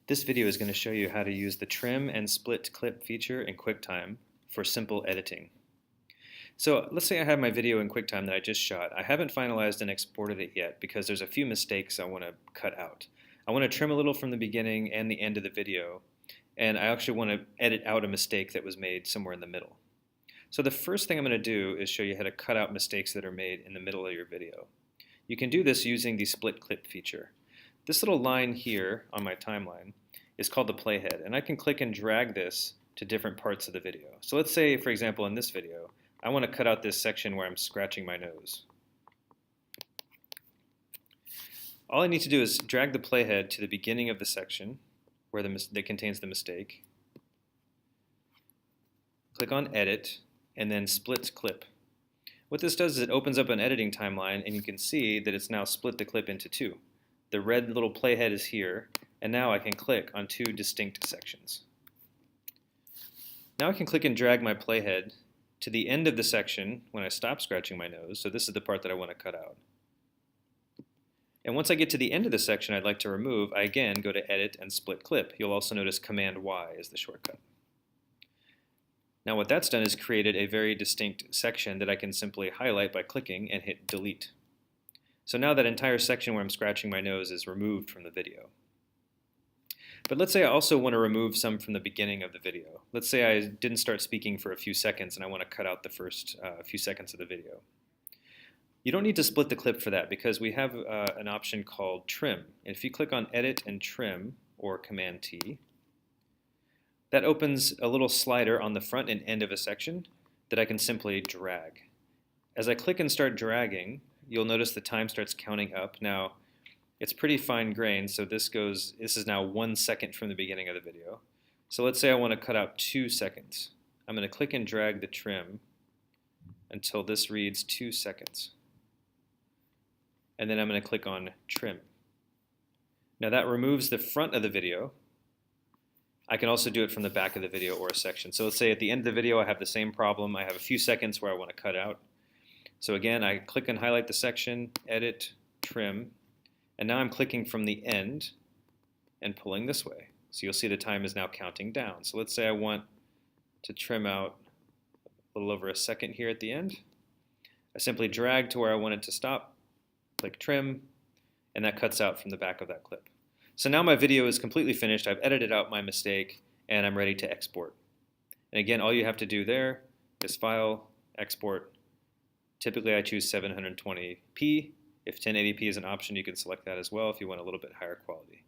This video is going to show you how to use the trim and split clip feature in QuickTime for simple editing. So let's say I have my video in QuickTime that I just shot. I haven't finalized and exported it yet because there's a few mistakes I want to cut out. I want to trim a little from the beginning and the end of the video, and I actually want to edit out a mistake that was made somewhere in the middle. So the first thing I'm going to do is show you how to cut out mistakes that are made in the middle of your video. You can do this using the split clip feature. This little line here on my timeline is called the playhead, and I can click and drag this to different parts of the video. So let's say, for example, in this video, I want to cut out this section where I'm scratching my nose. All I need to do is drag the playhead to the beginning of the section where that contains the mistake, click on Edit, and then Split Clip. What this does is it opens up an editing timeline, and you can see that it's now split the clip into two. The red little playhead is here, and now I can click on two distinct sections. Now I can click and drag my playhead to the end of the section when I stop scratching my nose, so this is the part that I want to cut out. And once I get to the end of the section I'd like to remove, I again go to Edit and Split Clip. You'll also notice Command Y is the shortcut. Now what that's done is created a very distinct section that I can simply highlight by clicking and hit Delete. So now that entire section where I'm scratching my nose is removed from the video. But let's say I also want to remove some from the beginning of the video. Let's say I didn't start speaking for a few seconds and I want to cut out the first few seconds of the video. You don't need to split the clip for that because we have an option called Trim. And if you click on Edit and Trim, or Command T, that opens a little slider on the front and end of a section that I can simply drag. As I click and start dragging, you'll notice the time starts counting up. Now, it's pretty fine grained, so this is now 1 second from the beginning of the video. So let's say I want to cut out 2 seconds. I'm going to click and drag the trim until this reads 2 seconds. And then I'm going to click on Trim. Now that removes the front of the video. I can also do it from the back of the video or a section. So let's say at the end of the video I have the same problem. I have a few seconds where I want to cut out. So again, I click and highlight the section, Edit, Trim, and now I'm clicking from the end and pulling this way. So you'll see the time is now counting down. So let's say I want to trim out a little over a second here at the end. I simply drag to where I want it to stop, click Trim, and that cuts out from the back of that clip. So now my video is completely finished. I've edited out my mistake, and I'm ready to export. And again, all you have to do there is File, Export. Typically I choose 720p. If 1080p is an option, you can select that as well if you want a little bit higher quality.